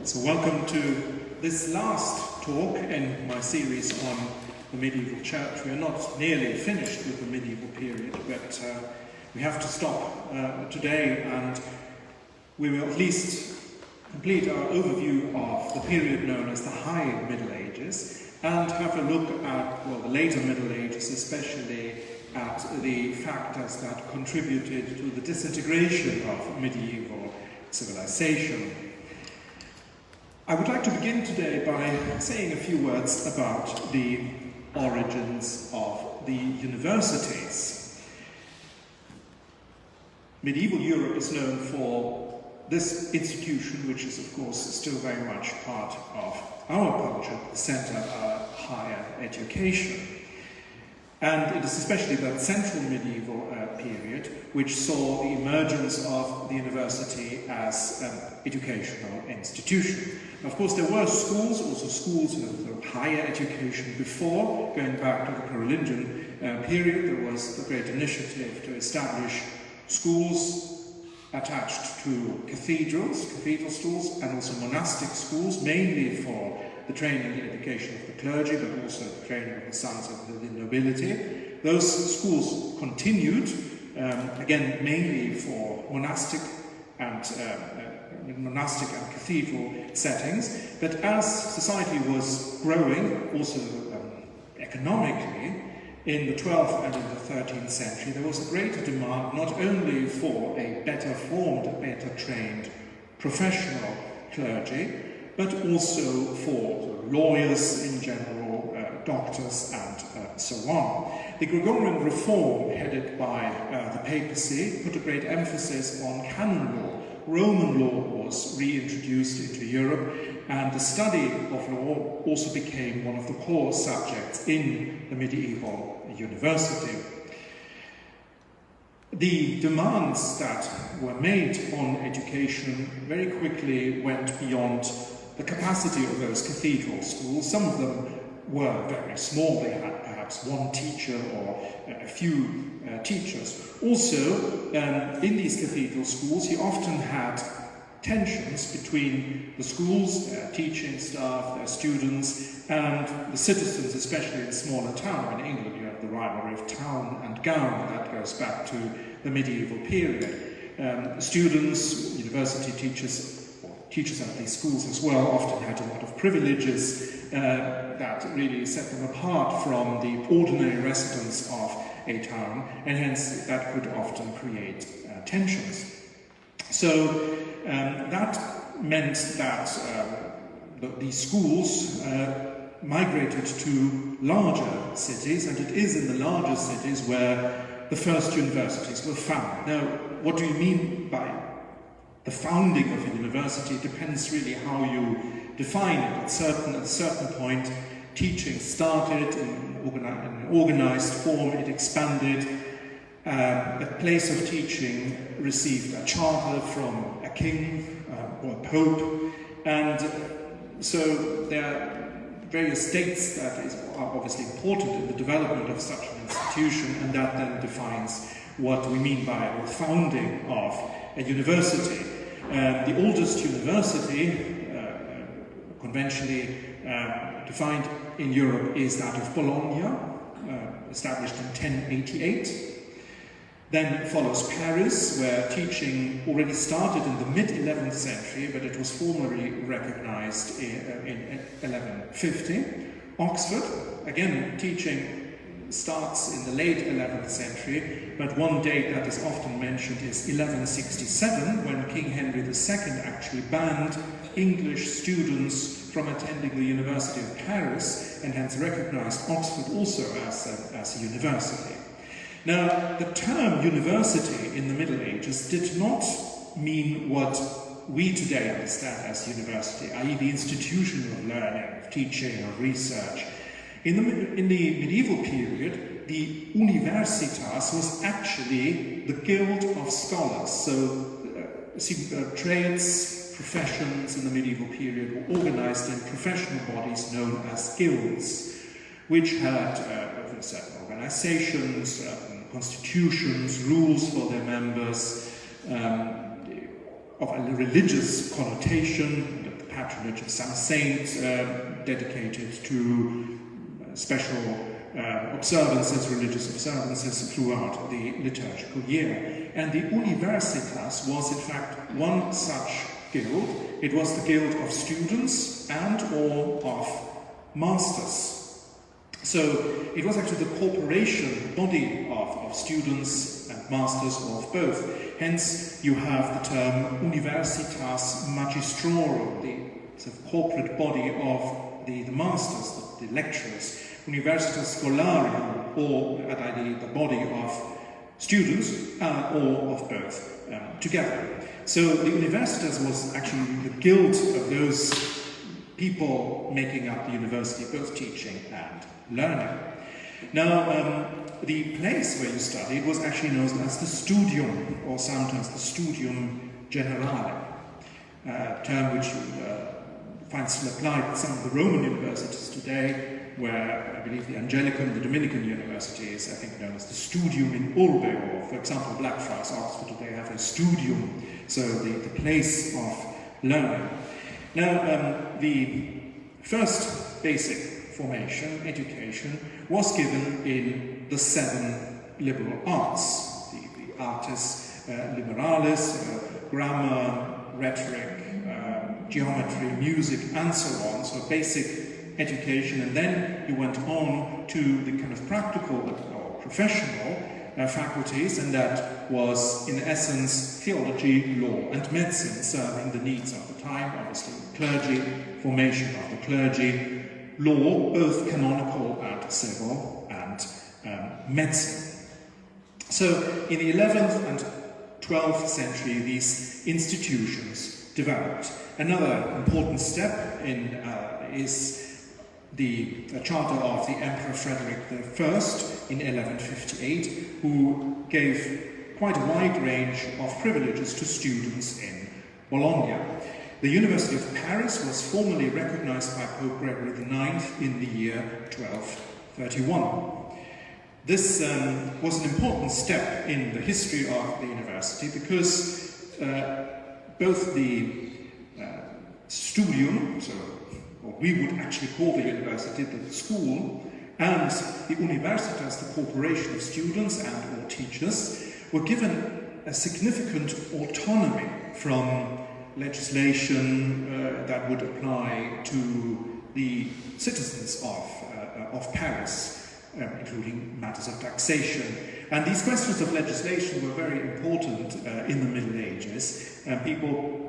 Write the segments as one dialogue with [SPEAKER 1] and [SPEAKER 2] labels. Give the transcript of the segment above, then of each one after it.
[SPEAKER 1] So welcome to this last talk in my series on the medieval church. We are not nearly finished with the medieval period, but we have to stop today, and we will at least complete our overview of the period known as the High Middle Ages and have a look at, well, the later Middle Ages, especially at the factors that contributed to the disintegration of medieval civilization. I would like to begin today by saying a few words about the origins of the universities. Medieval Europe is known for this institution, which is of course still very much part of our culture, the centre of our higher education. And it is especially that central medieval period which saw the emergence of the university as an educational institution. Of course, there were schools, also schools of higher education before, going back to the Carolingian period. There was the great initiative to establish schools attached to cathedral schools, and also monastic schools, mainly for the training and education of the clergy, but also the training of the sons of the nobility. Those schools continued, again, mainly for monastic and cathedral settings. But as society was growing, also economically, in the 12th and in the 13th century, there was a greater demand not only for a better formed, better trained professional clergy, but also for lawyers in general, doctors, and so on. The Gregorian reform, headed by the papacy, put a great emphasis on canon law. Roman law was reintroduced into Europe, and the study of law also became one of the core subjects in the medieval university. The demands that were made on education very quickly went beyond the capacity of those cathedral schools. Some of them were very small. They had perhaps one teacher or a few teachers. Also, in these cathedral schools, you often had tensions between the schools, their teaching staff, their students, and the citizens, especially in smaller towns. In England, you have the rivalry of town and gown. That goes back to the medieval period. Students, university teachers at these schools as well often had a lot of privileges that really set them apart from the ordinary residents of a town, and hence that could often create tensions. So that meant that these schools migrated to larger cities, and it is in the larger cities where the first universities were found. Now, what do you mean by the founding of a university? It depends really how you define it. At a certain point, teaching started in an organized form, it expanded. A place of teaching received a charter from a king or a pope, and so there are various dates that are obviously important in the development of such an institution, and that then defines what we mean by the founding of a university. The oldest university, conventionally defined in Europe, is that of Bologna, established in 1088. Then follows Paris, where teaching already started in the mid-11th century, but it was formally recognized in 1150. Oxford, again, teaching starts in the late 11th century, but one date that is often mentioned is 1167, when King Henry II actually banned English students from attending the University of Paris, and hence recognized Oxford also as a university. Now, the term university in the Middle Ages did not mean what we today understand as university, i.e. the institution of learning, of teaching, of research. In the medieval period, the universitas was actually the guild of scholars. So trades, professions in the medieval period were organized in professional bodies known as guilds, which had certain organizations, constitutions, rules for their members, of a religious connotation. The patronage of some saint dedicated to special observances, religious observances throughout the liturgical year. And the Universitas was in fact one such guild. It was the guild of students and or of masters. So it was actually the corporation, the body of students and masters, or of both. Hence you have the term Universitas Magistrorum, the sort of corporate body of the masters, the lecturers. Universitas Scholarium, or the body of students, or of both together. So the Universitas was actually the guild of those people making up the university, both teaching and learning. Now, the place where you studied was actually known as the studium, or sometimes the studium generale, a term which you find still applied at some of the Roman universities today, where I believe the Angelicum, the Dominican university is, I think, known as the studium in urbe, or for example, Blackfriars, Oxford today have a studium, so the place of learning. Now, the first basic formation, education, was given in the 7 liberal arts, the artes liberalis, grammar, rhetoric, geometry, music, and so on, so basic education, and then you went on to the kind of practical or professional faculties, and that was in essence theology, law, and medicine, serving the needs of the time, obviously clergy, formation of the clergy, law, both canonical and civil, and medicine. So in the 11th and 12th century, these institutions developed. Another important step in is the charter of the Emperor Frederick I in 1158, who gave quite a wide range of privileges to students in Bologna. The University of Paris was formally recognized by Pope Gregory IX in the year 1231. This was an important step in the history of the university because both the studium, so what we would actually call the university, the school, and the Universitas, the corporation of students and or teachers, were given a significant autonomy from legislation that would apply to the citizens of Paris, including matters of taxation. And these questions of legislation were very important in the Middle Ages. People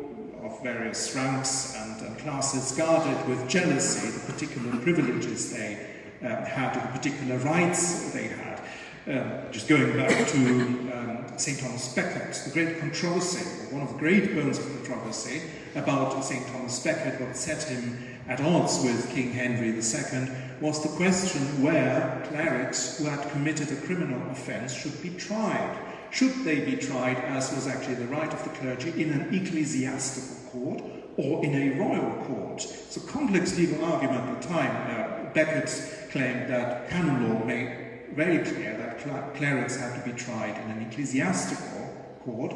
[SPEAKER 1] of various ranks and classes guarded with jealousy the particular privileges they had, the particular rights they had. Just going back to St. Thomas Becket, the great controversy, one of the great bones of controversy about St. Thomas Becket, what set him at odds with King Henry II, was the question where clerics who had committed a criminal offence should be tried. Should they be tried, as was actually the right of the clergy, in an ecclesiastical court or in a royal court? It's a complex legal argument at the time. Becket claimed that canon law made very clear that clerics had to be tried in an ecclesiastical court,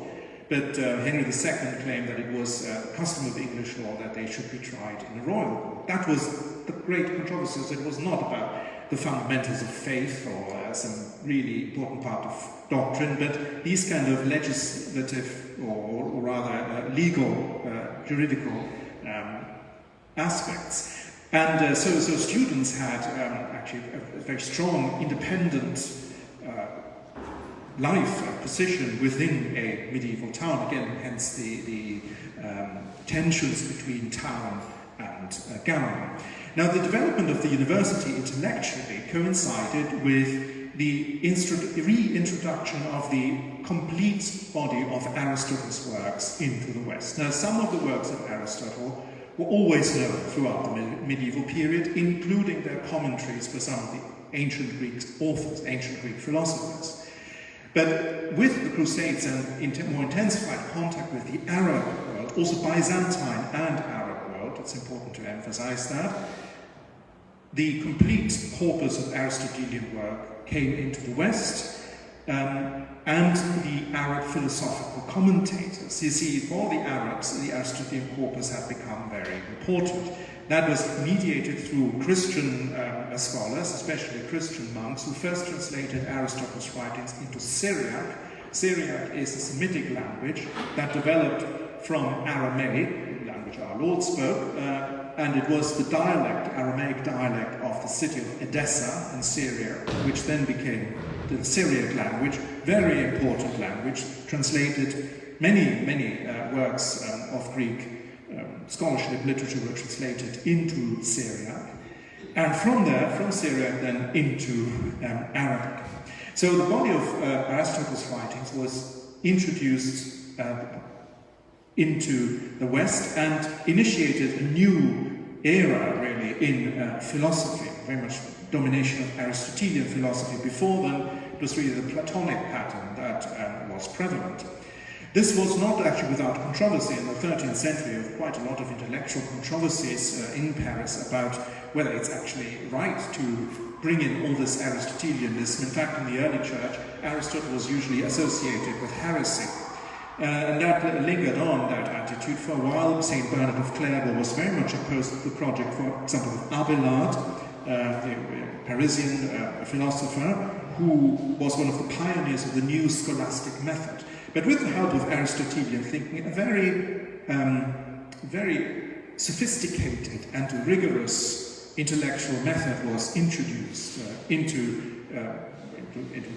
[SPEAKER 1] but Henry II claimed that it was custom of English law that they should be tried in a royal court. That was the great controversy. It was not about the fundamentals of faith or some really important part of doctrine, but these kind of legislative or rather legal, juridical aspects. And so students had actually a very strong, independent life and position within a medieval town. Again, hence the tensions between town and gammon. Now, the development of the university intellectually coincided with the reintroduction of the complete body of Aristotle's works into the West. Now, some of the works of Aristotle were always known throughout the medieval period, including their commentaries for some of the ancient Greek authors, ancient Greek philosophers. But with the Crusades and more intensified contact with the Arab world, also Byzantine and Arab world, it's important to emphasize that, the complete corpus of Aristotelian work came into the West, and the Arab philosophical commentators. You see, for the Arabs, the Aristotelian corpus had become very important. That was mediated through Christian scholars, especially Christian monks, who first translated Aristotle's writings into Syriac. Syriac is a Semitic language that developed from Aramaic, the language our Lord spoke, and it was the dialect, Aramaic dialect of the city of Edessa in Syria, which then became the Syriac language, very important language, translated many works of Greek scholarship literature were translated into Syriac, and from there, from Syriac, then into Arabic. So the body of Aristotle's writings was introduced into the West and initiated a new era, really, in philosophy, very much domination of Aristotelian philosophy. Before then, it was really the Platonic pattern that was prevalent. This was not actually without controversy. In the 13th century, there were quite a lot of intellectual controversies in Paris about whether it's actually right to bring in all this Aristotelianism. In fact, in the early church, Aristotle was usually associated with heresy. And that lingered on, that attitude, for a while. St. Bernard of Clairvaux was very much opposed to the project, for example, of Abelard, the Parisian philosopher, who was one of the pioneers of the new scholastic method. But with the help of Aristotelian thinking, a very sophisticated and rigorous intellectual method was introduced into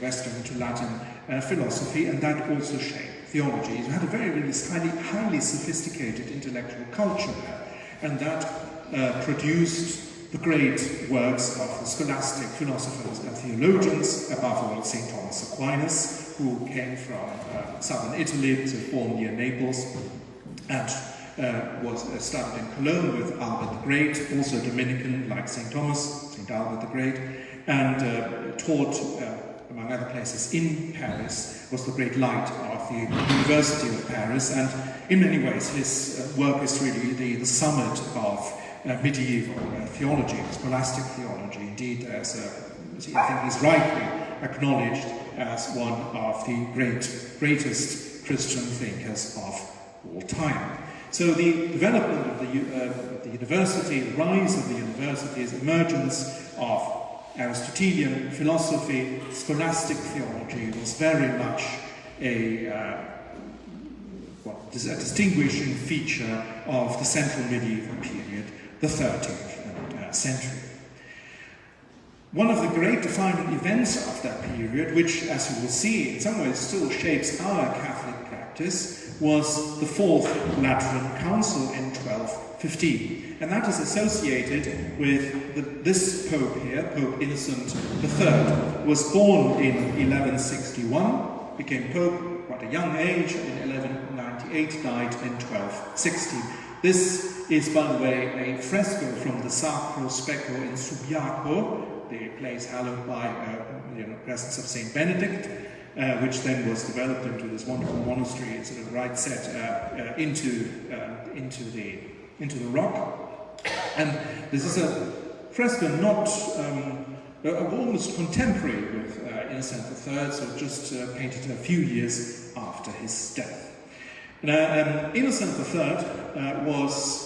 [SPEAKER 1] Western, into Latin philosophy, and that also shaped theology. You had a very highly sophisticated intellectual culture there, and that produced the great works of the scholastic philosophers and theologians, above all St. Thomas Aquinas, who came from southern Italy, so born near Naples, and was studied in Cologne with Albert the Great, also Dominican like St. Thomas, St. Albert the Great, and taught, among other places, in Paris, was the great light of the University of Paris, and in many ways his work is really the summit of medieval theology, scholastic theology. Indeed, I think he's rightly acknowledged as one of the greatest Christian thinkers of all time. So the development of the university, the rise of the university's emergence of Aristotelian philosophy, scholastic theology, was very much a distinguishing feature of the central medieval period, the 13th century. One of the great defining events of that period, which, as you will see, in some ways still shapes our Catholic practice, was the Fourth Lateran Council in 1215. And that is associated with this Pope here, Pope Innocent III, was born in 1161, became Pope at a young age in 1198, died in 1260. This is, by the way, a fresco from the Sacro Specchio in Subiaco, the place hallowed by the presence of Saint Benedict, which then was developed into this wonderful monastery, sort of right set into the rock. And this is a fresco not almost contemporary with Innocent III, so just painted a few years after his death. Now, Innocent III was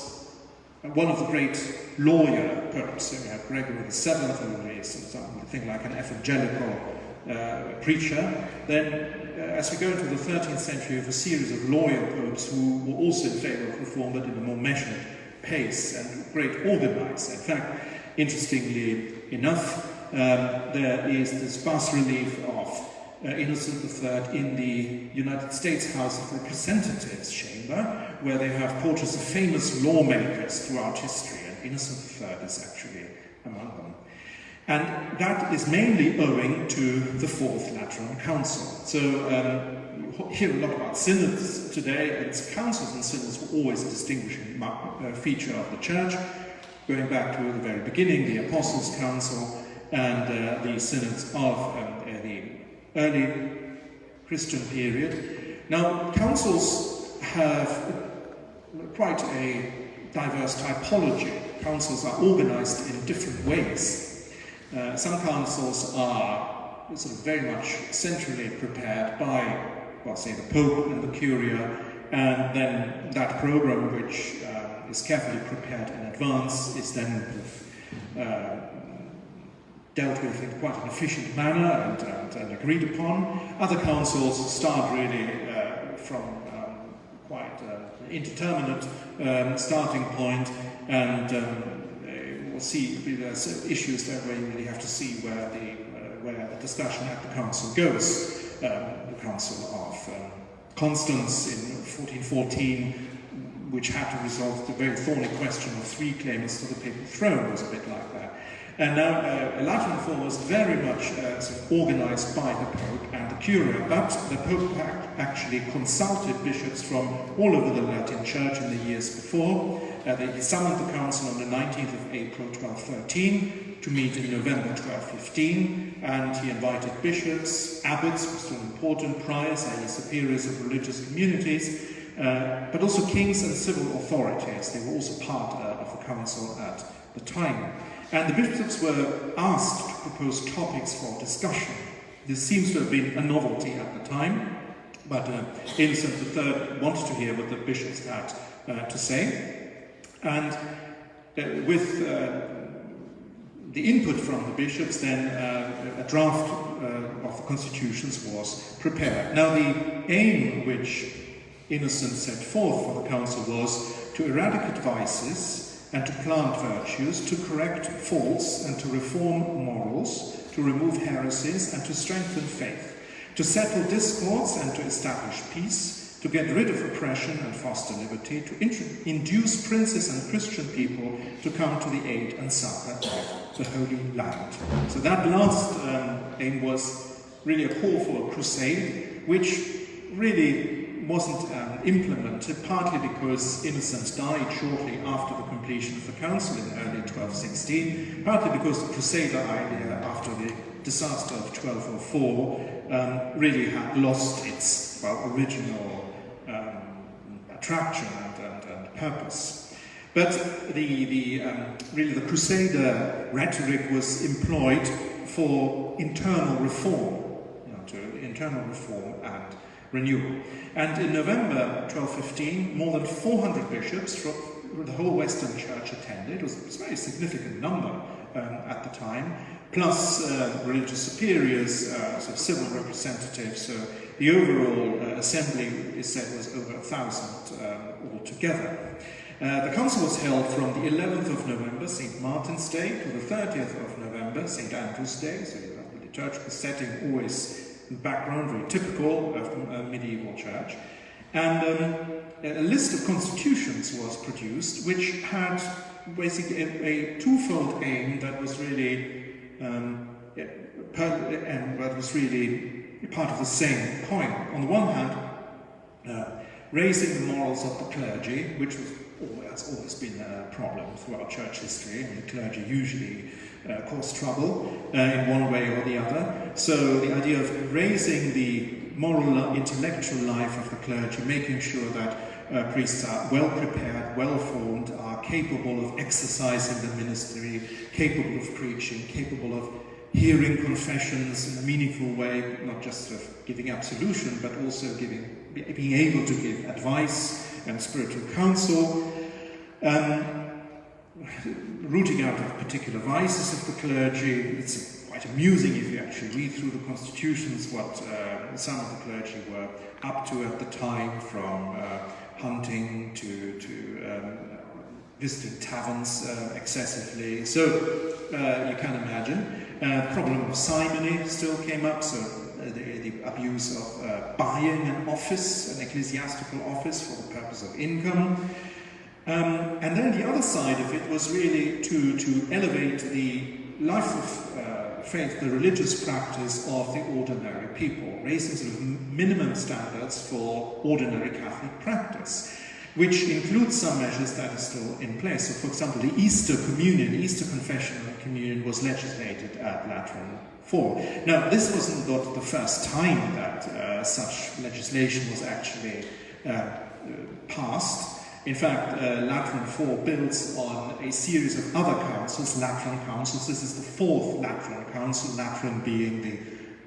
[SPEAKER 1] one of the great lawyer popes. So we have Gregory VII, who is something like an evangelical preacher. Then, as we go into the 13th century, we have a series of lawyer popes who were also in favour of reform, but in a more measured pace, and great organizer. In fact, interestingly enough, there is this bas-relief of Innocent III in the United States House of Representatives chamber, where they have portraits of famous lawmakers throughout history, and Innocent III is actually among them. And that is mainly owing to the Fourth Lateran Council. So you hear a lot about synods today, and councils and synods were always a distinguishing feature of the Church, going back to the very beginning, the Apostles' Council, and the synods of the early Christian period. Now, councils have quite a diverse typology. Councils are organized in different ways. Some councils are sort of very much centrally prepared by, well, say, the Pope and the Curia, and then that program, which is carefully prepared in advance, is then dealt with in quite an efficient manner and agreed upon. Other councils start really from quite an indeterminate starting point, and we'll see there's issues there where you really have to see where the discussion at the council goes. The Council of Constance in 1414, which had to resolve the very thorny question of 3 claimants to the papal throne, was a bit like that. And now Lateran reform was very much sort of organized by the Pope and the Curia, but the Pope actually consulted bishops from all over the Latin Church in the years before. He summoned the council on the 19th of April 1213 to meet in November 1215, and he invited bishops, abbots, still important, priors, i.e. superiors of religious communities, but also kings and civil authorities. They were also part of the council at the time. And the bishops were asked to propose topics for discussion. This seems to have been a novelty at the time, but Innocent III wanted to hear what the bishops had to say. And with the input from the bishops, then a draft of the constitutions was prepared. Now, the aim which Innocent set forth for the council was to eradicate vices and to plant virtues, to correct faults and to reform morals, to remove heresies and to strengthen faith, to settle discords and to establish peace, to get rid of oppression and foster liberty, to induce princes and Christian people to come to the aid and succor of the Holy Land. So that last aim was really a call for a crusade, which really wasn't implemented, partly because Innocent died shortly after the completion of the council in early 1216, partly because the Crusader idea after the disaster of 1204 really had lost its original attraction and purpose. But really the Crusader rhetoric was employed for internal reform, internal reform and renewal. And in November 1215, more than 400 bishops from the whole Western Church attended. It was a very significant number at the time, plus religious superiors, so civil representatives. So the overall assembly is said was over 1,000 altogether. The council was held from the 11th of November, St. Martin's Day, to the 30th of November, St. Andrew's Day. So you have the liturgical setting always background, very typical of a medieval church. And a list of constitutions was produced, which had basically a twofold aim that was really part of the same coin. On the one hand, raising the morals of the clergy, which has always been a problem throughout church history, and the clergy usually cause trouble in one way or the other. So the idea of raising the moral, intellectual life of the clergy, making sure that priests are well prepared, well formed, are capable of exercising the ministry, capable of preaching, capable of hearing confessions in a meaningful way, not just sort of giving absolution, but also being able to give advice and spiritual counsel. Rooting out of particular vices of the clergy. It's quite amusing if you actually read through the constitutions what some of the clergy were up to at the time, from hunting to visiting taverns excessively. So you can imagine. The problem of simony still came up, so the abuse of buying an office, an ecclesiastical office for the purpose of income. And then the other side of it was really to elevate the life of faith, the religious practice of the ordinary people, raising sort of minimum standards for ordinary Catholic practice, which includes some measures that are still in place. So, for example, the Easter Communion, Easter Confession and Communion was legislated at Lateran IV. Now, this wasn't not the first time that such legislation was actually passed. In fact, Lateran IV builds on a series of other councils, Lateran councils. This is the fourth Lateran council, Lateran being the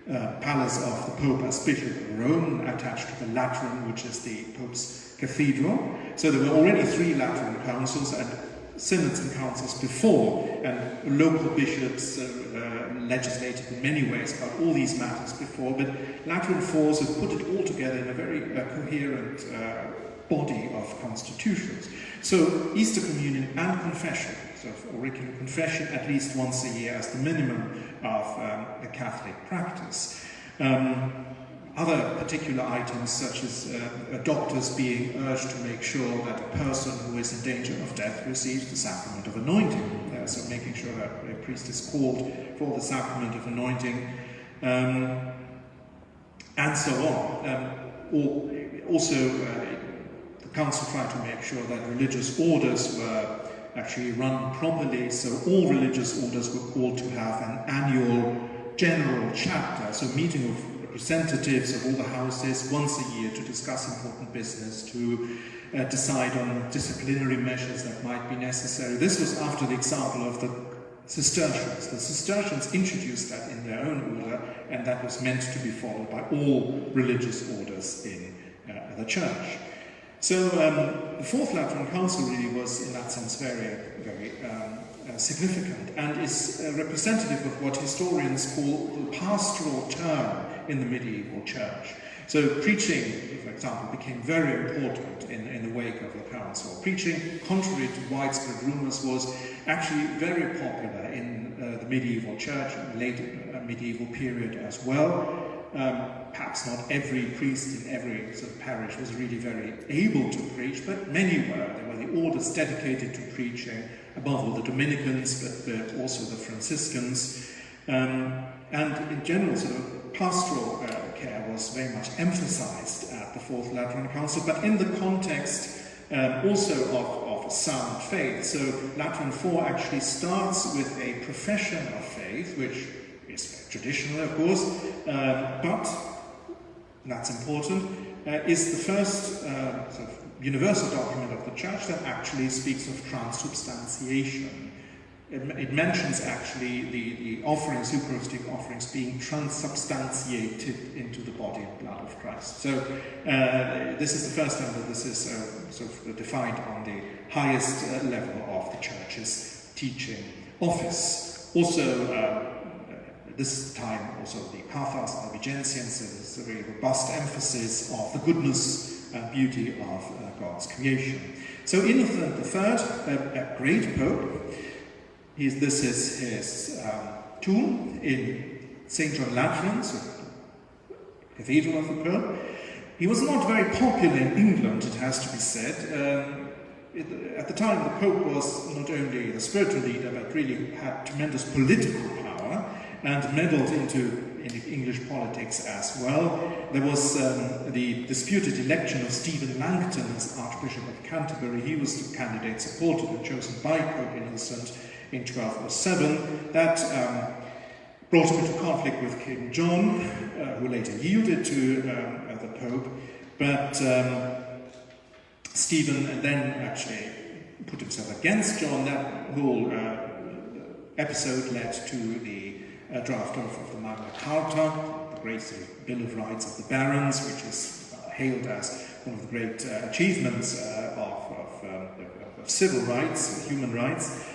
[SPEAKER 1] palace of the Pope as Bishop of Rome, attached to the Lateran, which is the Pope's cathedral. So there were already 3 Lateran councils and synods and councils before, and local bishops legislated in many ways about all these matters before, but Lateran IV had put it all together in a very coherent body of constitutions. So Easter Communion and confession, so auricular confession at least once a year as the minimum of the Catholic practice. Other particular items, such as doctors being urged to make sure that a person who is in danger of death receives the sacrament of anointing, so making sure that a priest is called for the sacrament of anointing, and so on. Also, the Council tried to make sure that religious orders were actually run properly, so all religious orders were called to have an annual general chapter, so meeting of representatives of all the houses once a year to discuss important business, to decide on disciplinary measures that might be necessary. This was after the example of the Cistercians. The Cistercians introduced that in their own order, and that was meant to be followed by all religious orders in the Church. So the Fourth Lateran Council really was, in that sense, very, very significant, and is representative of what historians call the pastoral turn in the medieval church. So preaching, for example, became very important in the wake of the council. Preaching, contrary to widespread rumors, was actually very popular in the medieval church, late medieval period as well. Perhaps not every priest in every sort of parish was really very able to preach, but many were. There were the orders dedicated to preaching, above all the Dominicans, but also the Franciscans. And in general, sort of pastoral care was very much emphasized at the Fourth Lateran Council, but in the context also of sound faith. So Lateran IV actually starts with a profession of faith, which is traditional, of course, but that's important, is the first sort of universal document of the Church that actually speaks of transubstantiation. It mentions actually the offerings, Eucharistic offerings, being transubstantiated into the body and blood of Christ. So this is the first time that this is sort of defined on the highest level of the Church's teaching office. Also, this time also the Pathos Albigensians, so there's a very robust emphasis of the goodness and beauty of God's creation. So Innocent III, a great pope, this is his tomb in St. John Lateran, so Cathedral of the Pope. He was not very popular in England, it has to be said. At the time, the Pope was not only the spiritual leader, but really had tremendous political power and meddled into English politics as well. There was the disputed election of Stephen Langton as Archbishop of Canterbury. He was the candidate supported and chosen by Pope Innocent in 1207. That brought him into conflict with King John, who later yielded to the Pope, but Stephen then actually put himself against John. That whole episode led to the draft of the Magna Carta, the great Bill of Rights of the Barons, which is hailed as one of the great achievements of civil rights, human rights.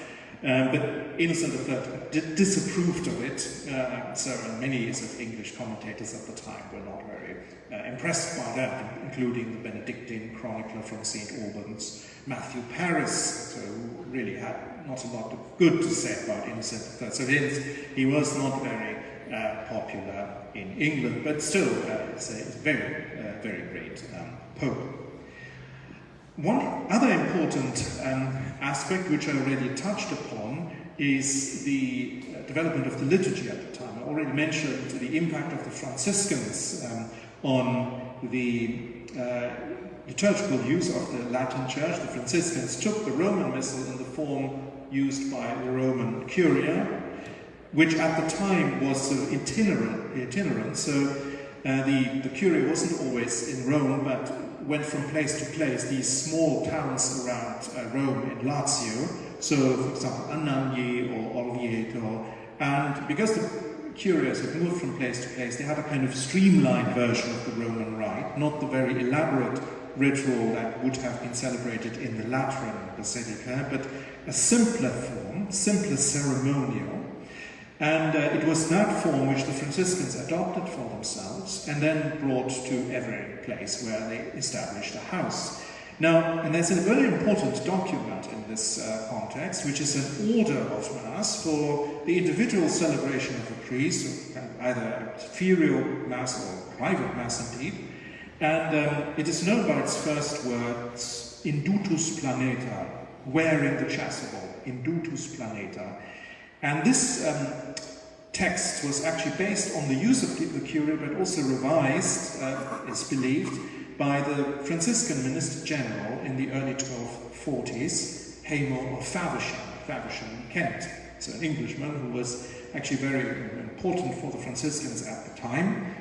[SPEAKER 1] But Innocent III disapproved of it, so many sort of English commentators at the time were not very impressed by that, including the Benedictine chronicler from St. Albans, Matthew Paris, so who really had not a lot of good to say about Innocent III. So he was not very popular in England, but still it's a very, very great pope. One other important aspect, which I already touched upon, is the development of the liturgy at the time. I already mentioned the impact of the Franciscans on the liturgical use of the Latin Church. The Franciscans took the Roman Missal in the form used by the Roman Curia, which at the time was sort of itinerant. So the Curia wasn't always in Rome, but went from place to place, these small towns around Rome in Lazio, so for example Anagni or Orvieto, and because the curious, it moved from place to place. They had a kind of streamlined version of the Roman Rite, not the very elaborate ritual that would have been celebrated in the Lateran Basilica, but a simpler form, simpler ceremonial. And it was that form which the Franciscans adopted for themselves and then brought to every place where they established a house. Now, and there's a very important document in this context, which is an order of Mass for the individual celebration of a priest, either a ferial Mass or private Mass indeed. And it is known by its first words, Indutus Planeta, wearing the chasuble, Indutus Planeta. And this text was actually based on the use of the Curia, but also revised, it's believed, by the Franciscan Minister General in the early 1240s, Hamo of Faversham, Kent. So an Englishman who was actually very important for the Franciscans at the time,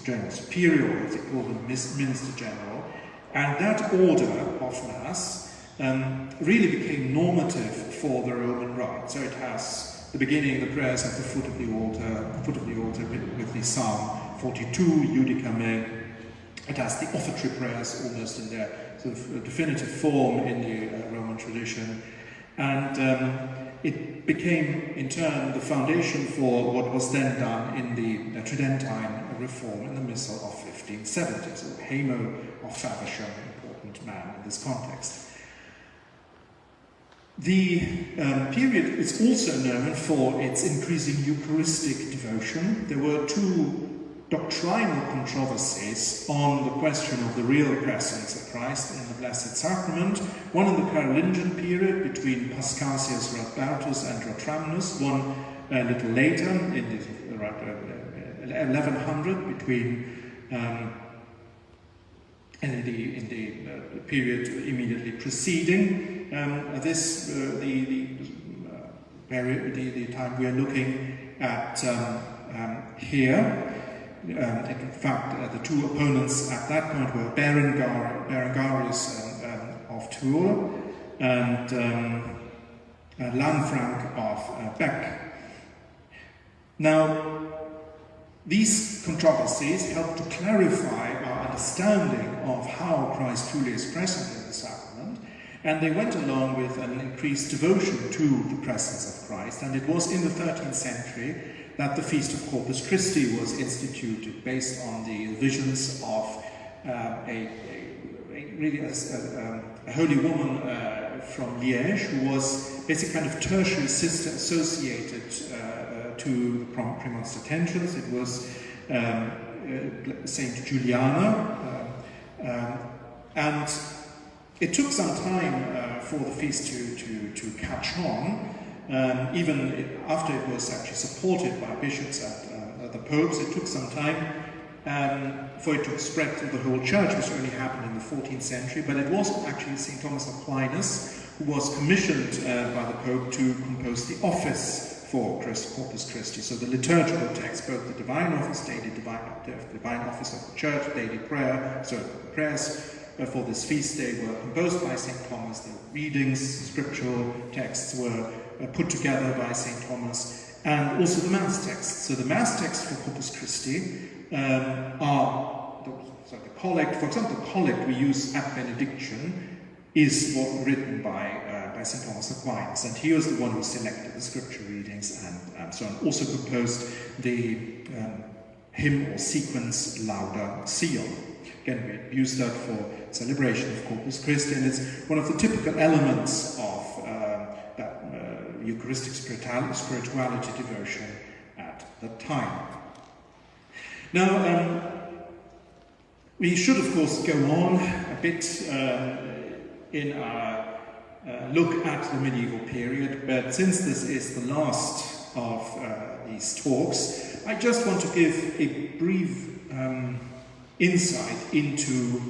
[SPEAKER 1] General Superior, as they called him, Minister General. And that order of Mass really became normative for the Roman Rite. So it has the beginning, the prayers at the foot of the altar with the Psalm 42, Judica Me. It has the offertory prayers almost in their sort of definitive form in the Roman tradition. And it became, in turn, the foundation for what was then done in the Tridentine reform in the Missal of 1570. So Hamo of Faversham, important man in this context. The period is also known for its increasing Eucharistic devotion. There were two doctrinal controversies on the question of the real presence of Christ in the Blessed Sacrament, one in the Carolingian period between Paschasius Radbertus and Rotramnus, one a little later in the 1100 between in the period immediately preceding this, the time we are looking at here. In fact, the two opponents at that point were Berengarius of Tours and Lanfranc of Bec. Now, these controversies help to clarify our understanding of how Christ truly is present in the sacrament, and they went along with an increased devotion to the presence of Christ. And it was in the 13th century that the Feast of Corpus Christi was instituted based on the visions of a holy woman from Liège, who was basically kind of tertiary sister associated to the Premonstratensians. It was Saint Juliana, and it took some time for the feast to catch on. Even after it was actually supported by bishops at the popes, it took some time for it to spread through the whole church, which only happened in the 14th century. But it was actually St. Thomas Aquinas who was commissioned by the Pope to compose the office for Corpus Christi. So the liturgical text, both the divine office, divine office of the church, daily prayer, so the prayers for this feast day were composed by St. Thomas. The readings, scriptural texts were put together by St. Thomas, and also the Mass text. So the Mass text for Corpus Christi are the collect. For example, the collect we use at benediction is written by St. Thomas Aquinas, and he was the one who selected the scripture readings and so on. Also composed the hymn or sequence Lauda Sion. Again, we use that for celebration of Corpus Christi, and it's one of the typical elements of that Eucharistic spirituality devotion at the time. Now, we should, of course, go on a bit in our look at the medieval period, but since this is the last of these talks, I just want to give a brief insight into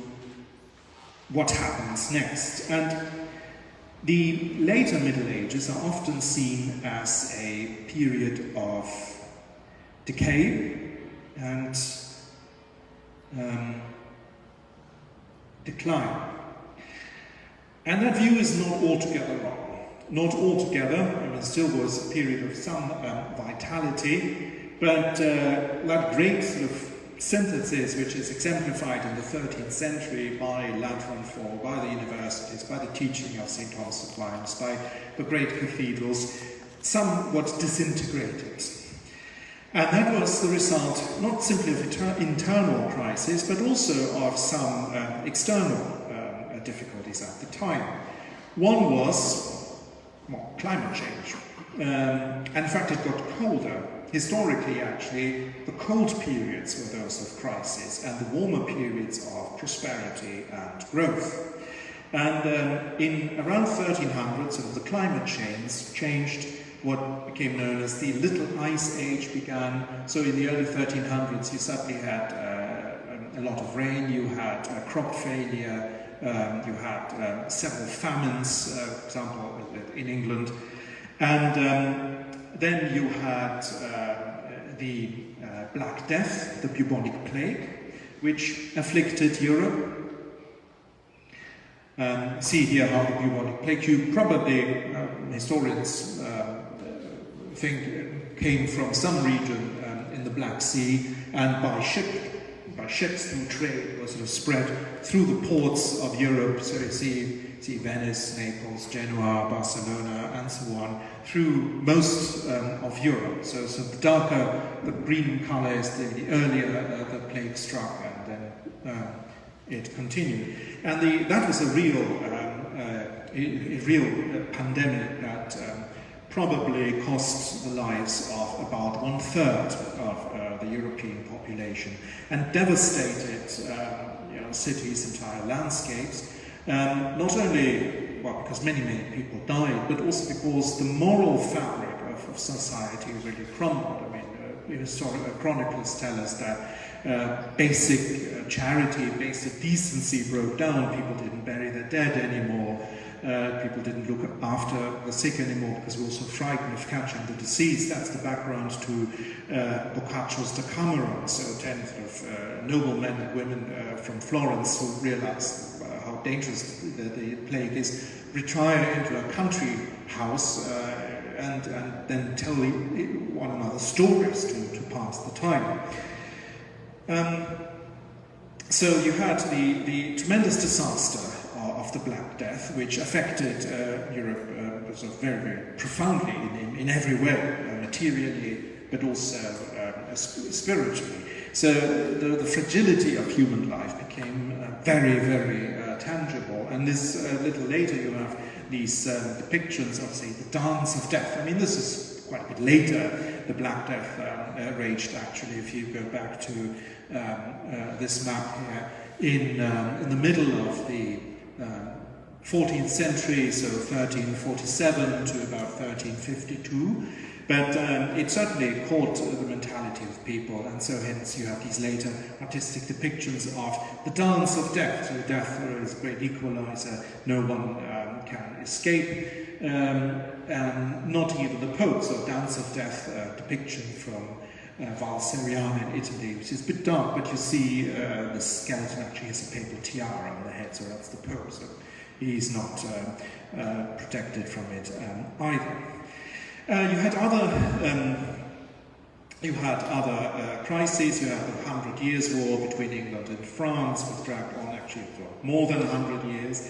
[SPEAKER 1] what happens next. And the later Middle Ages are often seen as a period of decay and decline. And that view is not altogether wrong. Not altogether. I mean, still was a period of some vitality, but that great sort of synthesis which is exemplified in the 13th century by Lateran Fall, by the universities, by the teaching of St. Thomas Aquinas, by the great cathedrals, somewhat disintegrated. And that was the result not simply of internal crisis, but also of some external difficulties at the time. One was climate change. And in fact, it got colder. Historically, actually, the cold periods were those of crisis, and the warmer periods of prosperity and growth. And in around 1300, sort of the climate changed. What became known as the Little Ice Age began. So in the early 1300s, you suddenly had a lot of rain, you had crop failure, you had several famines, for example, in England. And then you had the Black Death, the bubonic plague, which afflicted Europe. See here how the bubonic plague, you probably, historians think, came from some region in the Black Sea, and by ships through trade was sort of spread through the ports of Europe. So you see Venice, Naples, Genoa, Barcelona, and so on, through most of Europe. So the darker the green colour is, the earlier the plague struck, and then it continued. And that was a real pandemic that probably cost the lives of about 1/3 of the European population, and devastated cities, entire landscapes. Not only, because many people died, but also because the moral fabric of society really crumbled. I mean, chronicles tell us that basic charity, basic decency broke down. People didn't bury their dead anymore. People didn't look after the sick anymore because we were so frightened of catching the disease. That's the background to Boccaccio's Decameron. So 10 noblemen and women from Florence who realized how dangerous the plague is, retire into a country house and then tell one another stories to pass the time. So you had the tremendous disaster of the Black Death, which affected Europe sort of very, very profoundly in every way, materially, but also spiritually. So the fragility of human life became very, very tangible. And this little later you have these depictions of, say, the Dance of Death. I mean, this is quite a bit later. The Black Death raged, actually, if you go back to this map here, in the middle of the 14th century, so 1347 to about 1352, but it certainly caught the mentality of people, and so hence you have these later artistic depictions of the Dance of Death. So death is a great equalizer, no one can escape, and not even the Pope. So Dance of Death depiction from Val Seriana in Italy, which is a bit dark, but you see the skeleton actually has a papal tiara on the head, so that's the Pope. So he's not protected from it either. You had other crises. You had the 100 Years' War between England and France, which dragged on actually for more than 100 years.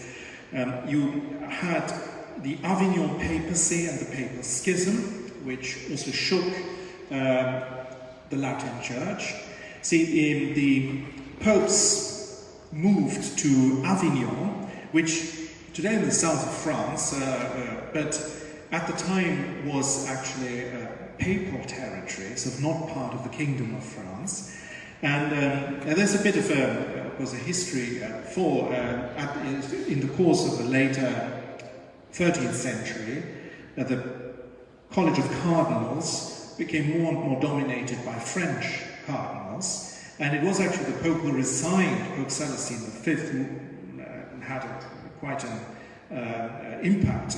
[SPEAKER 1] You had the Avignon papacy and the papal schism, which also shook the Latin Church. See, the popes moved to Avignon, which today in the south of France, but at the time was actually papal territory, so not part of the Kingdom of France. And there's a bit of a history in the course of the later 13th century, the College of Cardinals became more and more dominated by French cardinals, and it was actually the Pope who resigned, Pope Celestine V, who had quite an impact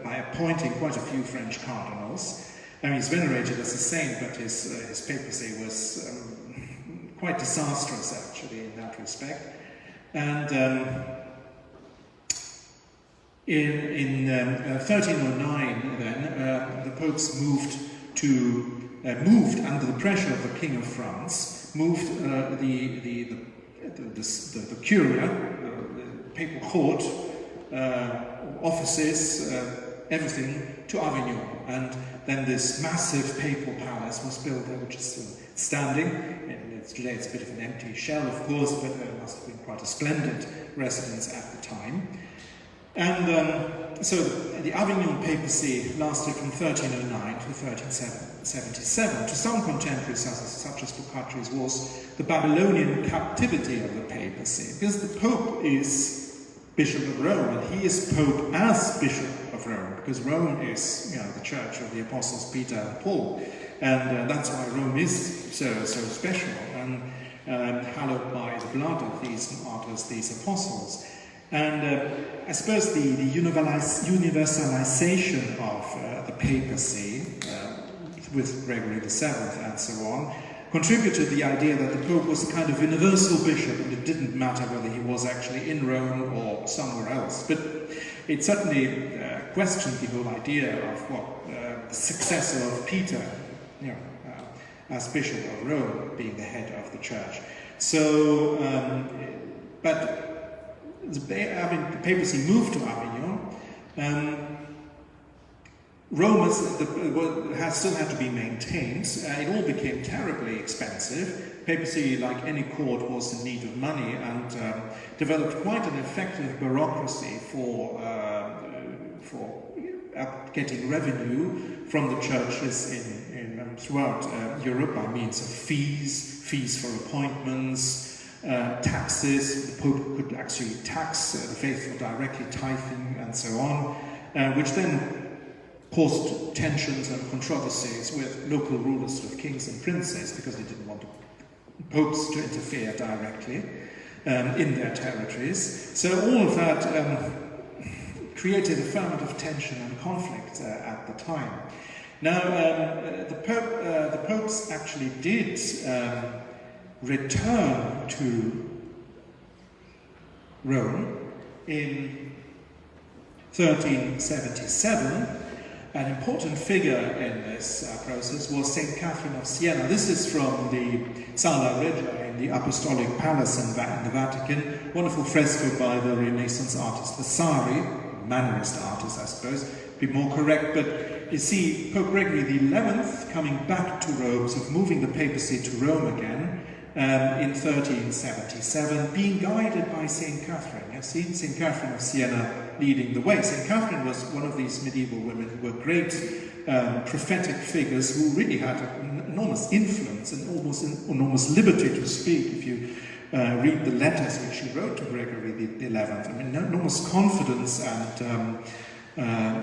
[SPEAKER 1] by appointing quite a few French cardinals. I mean, he's venerated as a saint, but his papacy was quite disastrous, actually, in that respect. And in 1309, then, the popes moved to moved under the pressure of the King of France, moved the curia, the papal court, offices, everything to Avignon. And then this massive papal palace was built there, which is still standing. Today it's a bit of an empty shell, of course, but it must have been quite a splendid residence at the time. And so the Avignon papacy lasted from 1309 to 1377. To some contemporaries, such as Boccacci's, was the Babylonian captivity of the papacy, because the Pope is Bishop of Rome, and he is Pope as Bishop of Rome, because Rome is, the church of the apostles Peter and Paul, and that's why Rome is so special and hallowed by the blood of these martyrs, these apostles. And I suppose the universalization of the papacy with Gregory VII and so on contributed to the idea that the Pope was a kind of universal bishop, and it didn't matter whether he was actually in Rome or somewhere else. But it certainly questioned the whole idea of what the successor of Peter, as Bishop of Rome, being the head of the church. So, but the papacy moved to Avignon. Rome still had to be maintained. It all became terribly expensive. Papacy, like any court, was in need of money and developed quite an effective bureaucracy for getting revenue from the churches throughout Europe by means of fees for appointments, taxes. The Pope could actually tax the faithful directly, tithing and so on, which then caused tensions and controversies with local rulers, sort of kings and princes, because they didn't want popes to interfere directly in their territories. So all of that created a ferment of tension and conflict at the time. Now, the popes actually did return to Rome in 1377. An important figure in this process was St. Catherine of Siena. This is from the Sala Regia in the Apostolic Palace in the Vatican. Wonderful fresco by the Renaissance artist Vasari, Mannerist artist, I suppose, be more correct. But you see, Pope Gregory XI coming back to Rome, so moving the papacy to Rome again in 1377, being guided by St. Catherine. You've seen St. Catherine of Siena leading the way. St. Catherine was one of these medieval women who were great prophetic figures who really had an enormous influence and almost enormous liberty to speak. If you read the letters which she wrote to Gregory XI, I mean, enormous confidence and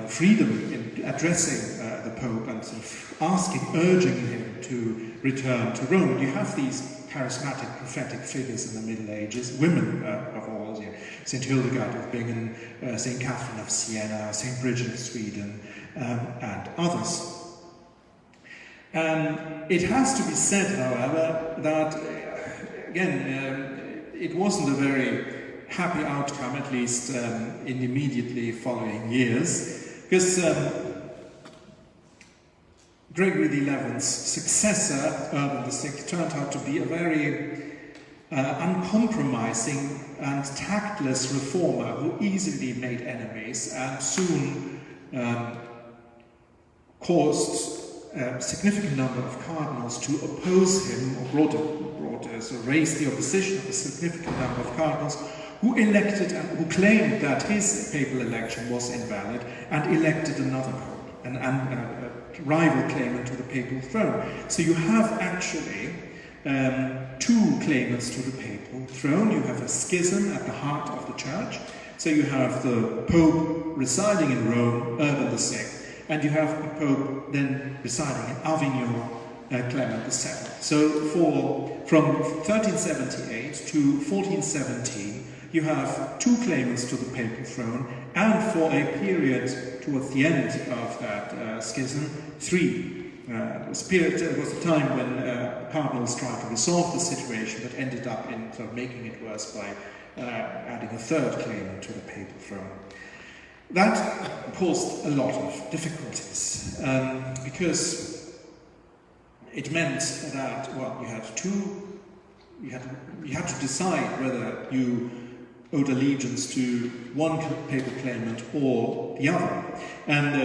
[SPEAKER 1] freedom in addressing the Pope and sort of urging him to return to Rome. You have these charismatic prophetic figures in the Middle Ages, women of all, St. Hildegard of Bingen, St. Catherine of Siena, St. Bridget of Sweden, and others. It has to be said, however, that, again, it wasn't a very happy outcome, at least in the immediately following years, because Gregory XI's successor, Urban VI, turned out to be a very uncompromising and tactless reformer who easily made enemies and soon caused a significant number of cardinals to oppose him, or raised the opposition of a significant number of cardinals who elected and who claimed that his papal election was invalid and elected another pope, a rival claimant to the papal throne. So you have actually two claimants to the papal throne. You have a schism at the heart of the church. So you have the Pope residing in Rome, Urban VI, and you have the Pope then residing in Avignon, Clement VII. So from 1378 to 1417, you have two claimants to the papal throne, and for a period towards the end of that schism, three. It was a time when cardinals tried to resolve the situation, but ended up in sort of making it worse by adding a third claimant to the papal throne. That caused a lot of difficulties, because it meant that, well, you had to decide whether you owed allegiance to one papal claimant or the other. And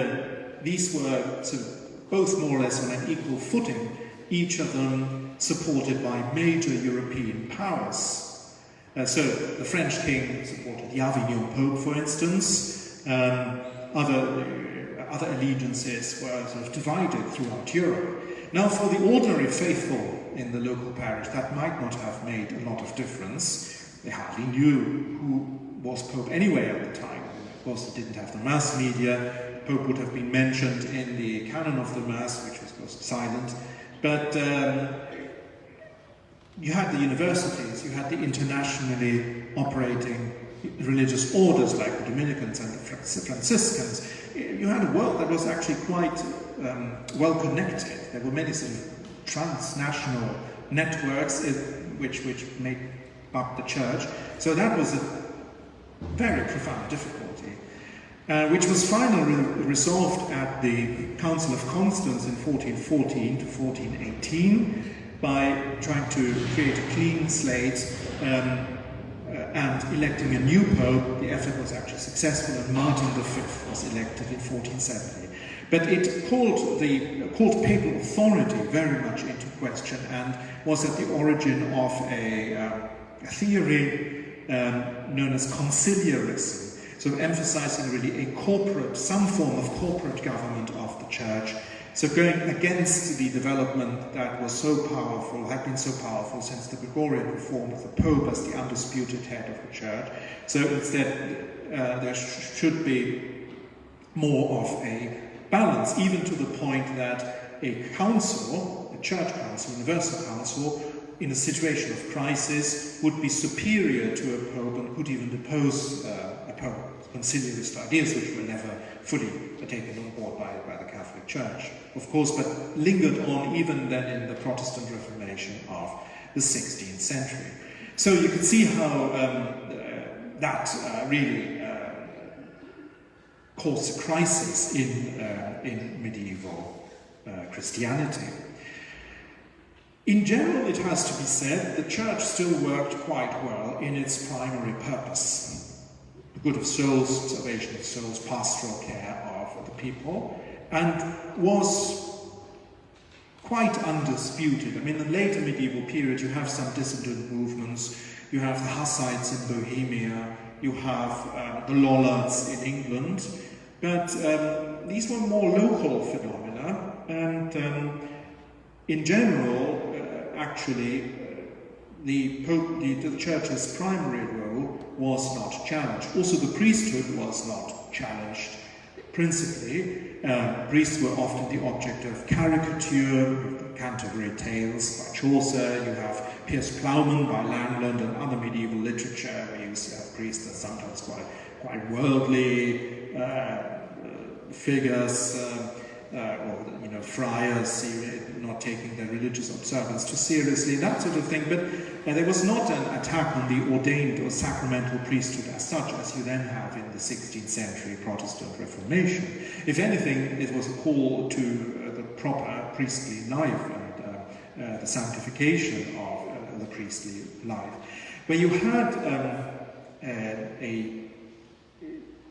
[SPEAKER 1] these were sort of both more or less on an equal footing, each of them supported by major European powers. So the French king supported the Avignon Pope, for instance. Other allegiances were sort of divided throughout Europe. Now, for the ordinary faithful in the local parish, that might not have made a lot of difference. They hardly knew who was Pope anyway at the time. Of course, they didn't have the mass media. Pope would have been mentioned in the canon of the Mass, which was, of course, silent. But you had the universities, you had the internationally operating religious orders like the Dominicans and the Franciscans. You had a world that was actually quite well connected. There were many sort of transnational networks which made up the church. So that was a very profound difficulty, which was finally resolved at the Council of Constance in 1414 to 1418 by trying to create a clean slate and electing a new pope. The effort was actually successful, and Martin V was elected in 1470. But it called papal authority very much into question and was at the origin of a theory known as conciliarism, so emphasizing really some form of corporate government of the church. So going against the development that was so powerful, had been so powerful since the Gregorian reform of the Pope as the undisputed head of the church. So instead, there should be more of a balance, even to the point that a council, a church council, universal council, in a situation of crisis, would be superior to a pope and could even depose a pope. Conciliarist ideas which were never fully taken on board by the Catholic Church, of course, but lingered on even then in the Protestant Reformation of the 16th century. So you can see how that really caused a crisis in medieval Christianity. In general, it has to be said, the Church still worked quite well in its primary purpose. The good of souls, salvation of souls, pastoral care of the people, and was quite undisputed. I mean, in the later medieval period, you have some dissident movements. You have the Hussites in Bohemia, you have the Lollards in England, but these were more local phenomena, and in general, actually, the Church's primary role was not challenged. Also, the priesthood was not challenged. Principally, priests were often the object of caricature, Canterbury Tales by Chaucer, you have Piers Plowman by Langland and other medieval literature, where you have priests that sometimes quite worldly figures, or friars not taking their religious observance too seriously, that sort of thing. But there was not an attack on the ordained or sacramental priesthood as such, as you then have in the 16th century Protestant Reformation. If anything, it was a call to the proper priestly life and the sanctification of the priestly life. Where you had a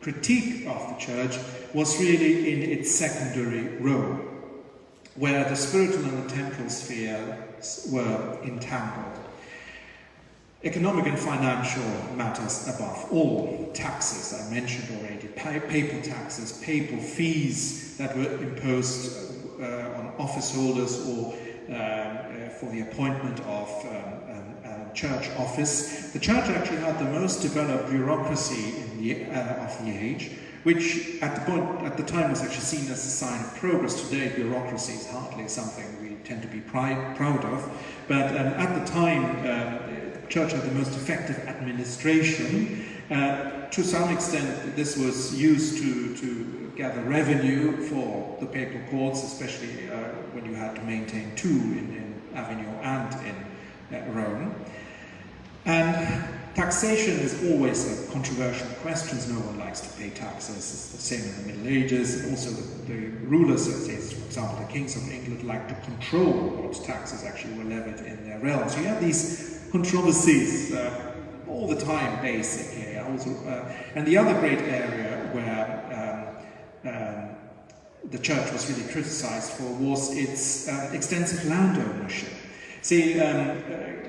[SPEAKER 1] critique of the church was really in its secondary role, where the spiritual and the temporal spheres were entangled. Economic and financial matters above all, taxes, I mentioned already, papal taxes, papal fees that were imposed on office holders or for the appointment of church office. The church actually had the most developed bureaucracy of the age, which at the time was actually seen as a sign of progress. Today, bureaucracy is hardly something we tend to be proud of, but at the time, the church had the most effective administration. To some extent, this was used to gather revenue for the papal courts, especially when you had to maintain two in Avignon and in Rome. And Taxation is always a controversial question. No one likes to pay taxes. It's the same in the Middle Ages. And also the rulers, for example, the kings of England, liked to control what taxes actually were levied in their realm. So you have these controversies all the time, basically. And the other great area where the church was really criticized for was its extensive land ownership. See, the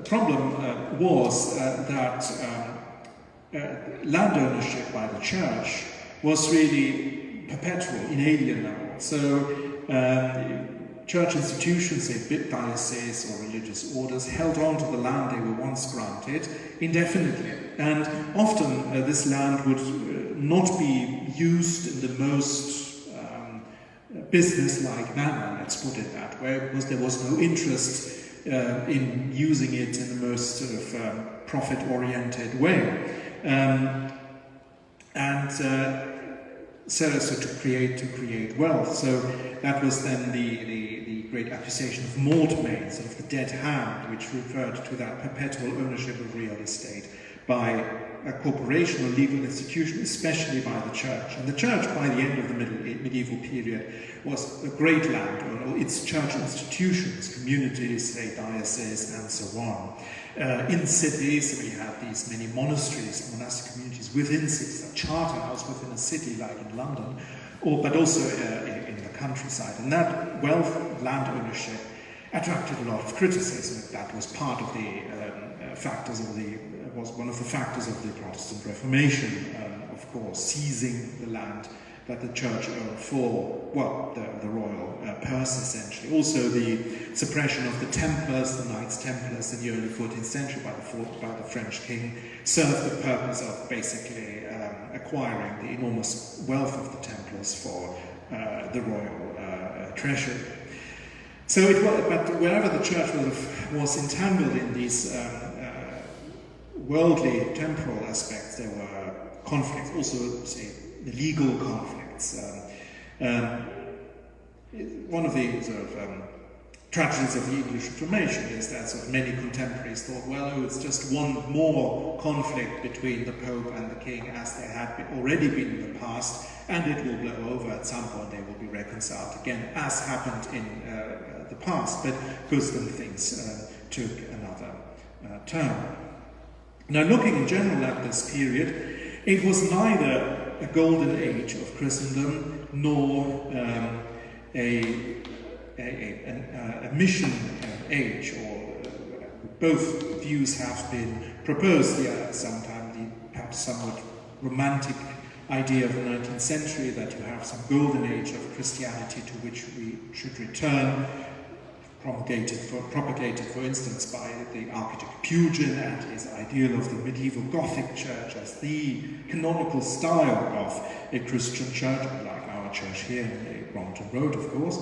[SPEAKER 1] problem was that land ownership by the church was really perpetual, inalienable. So church institutions, say dioceses or religious orders, held on to the land they were once granted indefinitely. And often this land would not be used in the most business-like manner, let's put it that way, because there was no interest in using it in the most sort of profit-oriented way. So to create wealth. So that was then the great accusation of mortmain, sort of the dead hand, which referred to that perpetual ownership of real estate by a corporation or legal institution, especially by the church. And the church, by the end of the medieval period, was a great landowner. Its church institutions, communities, say dioceses, and so on. In cities, we have these many monasteries, monastic communities within cities, a charter house within a city, like in London, but also in the countryside. And that wealth of land ownership attracted a lot of criticism. That was part of the factors of was one of the factors of the Protestant Reformation, of course, seizing the land that the church owned for, well, the royal purse, essentially. Also the suppression of the Templars, the Knights Templars in the early 14th century by the French king, served the purpose of basically acquiring the enormous wealth of the Templars for the royal treasury. So it was, but wherever the church was entangled in these worldly, temporal aspects, there were conflicts, also, say, legal conflicts. One of the sort of tragedies of the English Reformation is that sort of many contemporaries thought, well, it's just one more conflict between the Pope and the King, as there had already been in the past, and it will blow over at some point. They will be reconciled again, as happened in the past, but because then things took another turn. Now, looking in general at this period, it was neither a golden age of Christendom nor a mission age, or both views have been proposed. Sometimes the perhaps somewhat romantic idea of the 19th century that you have some golden age of Christianity to which we should return, propagated, for instance, by the architect Pugin and his ideal of the medieval Gothic church as the canonical style of a Christian church, like our church here in Brompton Road, of course.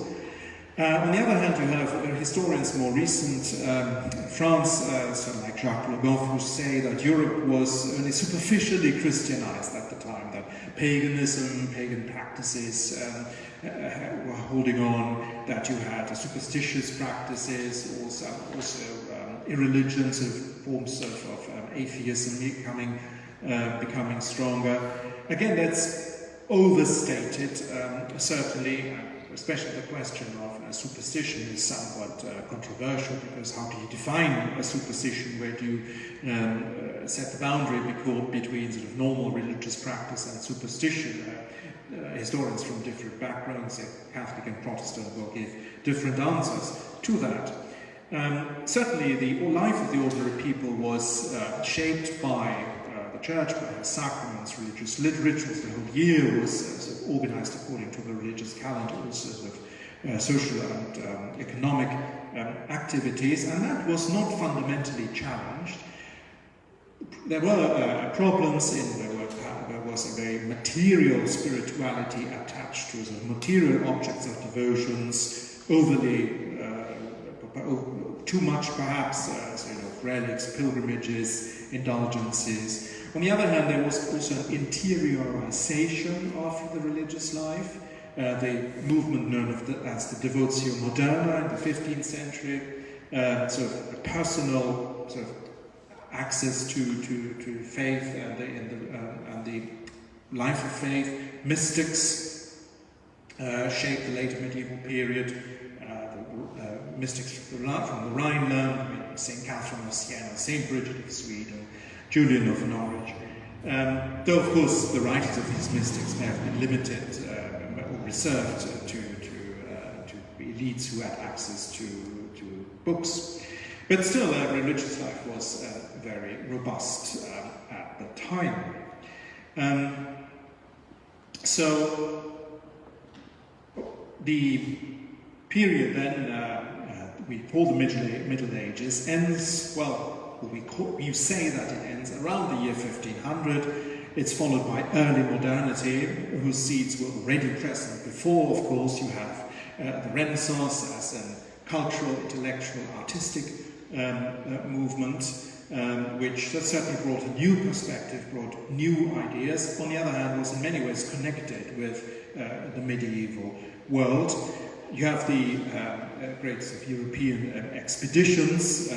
[SPEAKER 1] On the other hand, you have historians more recent, France, someone like Jacques Le Goff, who say that Europe was only superficially Christianized at the time, that paganism, pagan practices were holding on, that you had superstitious practices, also irreligion, sort of forms of atheism becoming stronger. Again, that's overstated, certainly. Especially the question of superstition is somewhat controversial, because how do you define a superstition? Where do you set the boundary between sort of normal religious practice and superstition? Historians from different backgrounds, Catholic and Protestant, will give different answers to that. Certainly the life of the ordinary people was shaped by the church, by the sacraments, religious rituals. The whole year was sort of organized according to the religious calendar, also sort of social and economic activities, and that was not fundamentally challenged. There were problems there was a very material spirituality attached to sort of material objects of devotions, overly too much perhaps, sort of relics, pilgrimages, indulgences. On the other hand, there was also an interiorization of the religious life, the movement known as the Devotio Moderna in the 15th century, sort of a personal sort of access to faith and the life of faith. Mystics shaped the later medieval period. Mystics from the Rhineland, St. Catherine of Siena, St. Bridget of Sweden, Julian of Norwich. Though, of course, the writings of these mystics may have been limited or reserved to elites who had access to books. But still, religious life was very robust at the time. So, the period then we call the Middle Ages ends, well, you say that it ends around the year 1500. It's followed by early modernity, whose seeds were already present before, of course. You have the Renaissance as a cultural, intellectual, artistic movement, which certainly brought a new perspective, brought new ideas. On the other hand, was in many ways connected with the medieval world. You have the great European expeditions,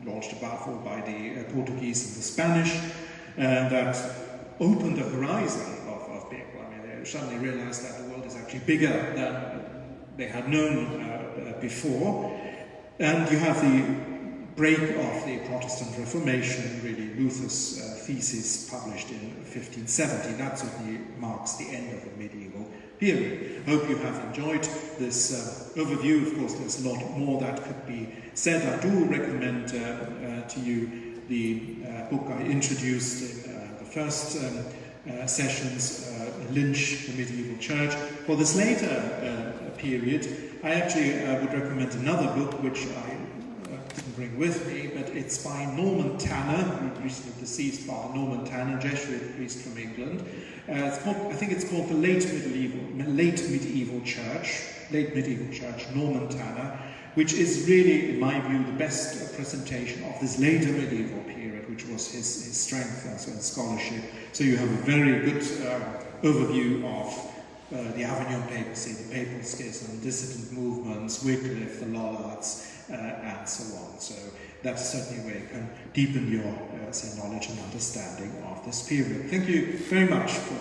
[SPEAKER 1] launched above all by the Portuguese and the Spanish, that opened the horizon of people. I mean, they suddenly realized that the world is actually bigger than they had known before. And you have the break of the Protestant Reformation, really Luther's thesis published in 1570. That certainly marks the end of the medieval period. I hope you have enjoyed this overview. Of course, there's a lot more that could be said. I do recommend to you the book I introduced in the first sessions, Lynch, the Medieval Church. For this later period, I actually would recommend another book which I didn't bring with me, but it's by Norman Tanner, recently deceased Father Norman Tanner, Jesuit priest from England. I think it's called the Late Medieval Church, Norman Tanner, which is really, in my view, the best presentation of this later medieval period, which was his strength also in scholarship. So you have a very good overview of the Avignon papacy, the papal schism, dissident movements, Wycliffe, the Lollards, and so on. So that's certainly where you can deepen your knowledge and understanding of this period. Thank you very much for